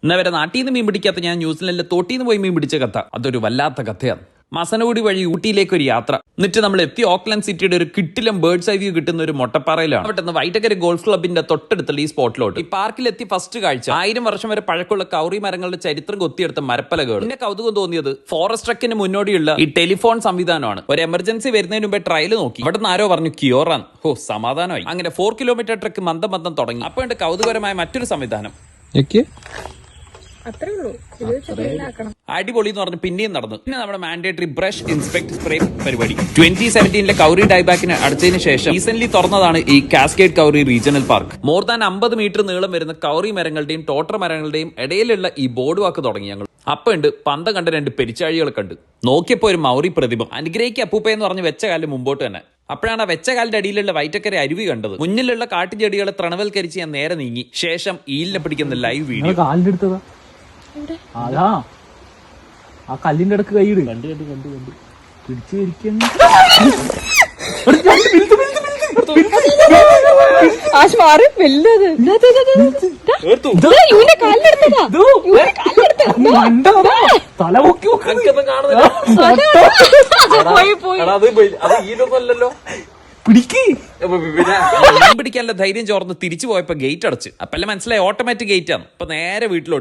ഇന്ന് വരെ നാട്ടിൽ നിന്ന് മീൻ പിടിക്കാത്ത ഞാൻ ന്യൂസിലൻഡിലെ തോട്ടിൽ നിന്ന് പോയി മീൻ പിടിച്ച കഥ അതൊരു വല്ലാത്ത കഥയാണ്. മസനഗുഡി വഴി ഊട്ടിയിലേക്ക് ഒരു യാത്ര. എന്നിട്ട് നമ്മൾ എത്തി ഓക്ലൻഡ് സിറ്റിയുടെ ഒരു കിട്ടിലും ബേർഡ്സ് ഐ വ്യൂ കിട്ടുന്ന ഒരു മൊട്ടപ്പാറയിലാണ്. പെട്ടെന്ന് വൈറ്റക്കര ഗോൾഫ് ക്ലബിന്റെ തൊട്ടടുത്തുള്ള ഈ സ്പോട്ടിലോട്ട് ഈ പാർക്കിലെത്തി ഫസ്റ്റ് കാഴ്ച 1000 വർഷം വരെ പഴക്കമുള്ള കൗറി മരങ്ങളുടെ ചരിത്രം കൊത്തിയെടുത്ത മരപ്പലകൾ. പിന്നെ കൗതുകം തോന്നിയത് ഫോറസ്റ്റ് ട്രക്കിന് മുന്നോടിയുള്ള ഈ ടെലിഫോൺ സംവിധാനമാണ്. ഒരു എമർജൻസി വരുന്നതിന് മുമ്പേ ട്രയൽ നോക്കി. അവിടെ നിന്ന് ആരോ പറഞ്ഞു ക്യൂറാൻ. സമാധാനമായി. അങ്ങനെ 4 കിലോമീറ്റർ ട്രക്ക് മന്ദം തുടങ്ങി. അപ്പോൾ ഉണ്ട് കൗതുകരമായ മറ്റൊരു സംവിധാനം. അടിപൊളി എന്ന് പറഞ്ഞ് പിന്നെയും നടന്നു. പിന്നെ നമ്മുടെ മാൻഡേറ്ററി ബ്രഷ് ഇൻസ്പെക്ട് സ്പ്രേ പരിപാടി 2017 കൗറി ഡൈബാക്കിന് അടച്ചതിന് ശേഷം റീസെന്റ് തുറന്നതാണ് ഈ Cascade Kauri regional park. More than 50 metre നീളം വരുന്ന കൗറി മരങ്ങളുടെയും ടോട്ടർ മരങ്ങളുടെയും ഇടയിലുള്ള ഈ ബോർഡ് വാക്ക് തുടങ്ങി ഞങ്ങൾ. അപ്പൊ ഉണ്ട് പന്തം കണ്ട 2 പെരിച്ചാഴികളെ കണ്ട്. നോക്കിയപ്പോ ഒരു മൗറി പ്രതിഭ. അനുഗ്രഹിക്ക് അപ്പൂപ്പ എന്ന് പറഞ്ഞ് വെച്ച കാലം മുമ്പോട്ട് തന്നെ. അപ്പോഴാണ് ആ വെച്ച കാലിന്റെ അടിയിലുള്ള വൈറ്റക്കര അരുവി കണ്ടത്. മുന്നിലുള്ള കാട്ടുചെടികളെ തൃണവൽക്കരിച്ച് ഞാൻ നേരെ നീങ്ങി. ശേഷം ഈലിനെ പിടിക്കുന്ന ലൈവ് വീഡിയോ. അതാ ആ കല്ലിന്റെ അടുക്ക് കൈയിട്. കണ്ടു പിടിച്ചു പിടിക്കാനുള്ള ധൈര്യം ചോർന്ന് തിരിച്ചു പോയപ്പോ ഗേറ്റ് അടച്ച്. അപ്പൊ എല്ലാം മനസ്സിലായി ഓട്ടോമാറ്റിക് ഗേറ്റ് ആണ്. അപ്പൊ നേരെ വീട്ടിലോട്ട്.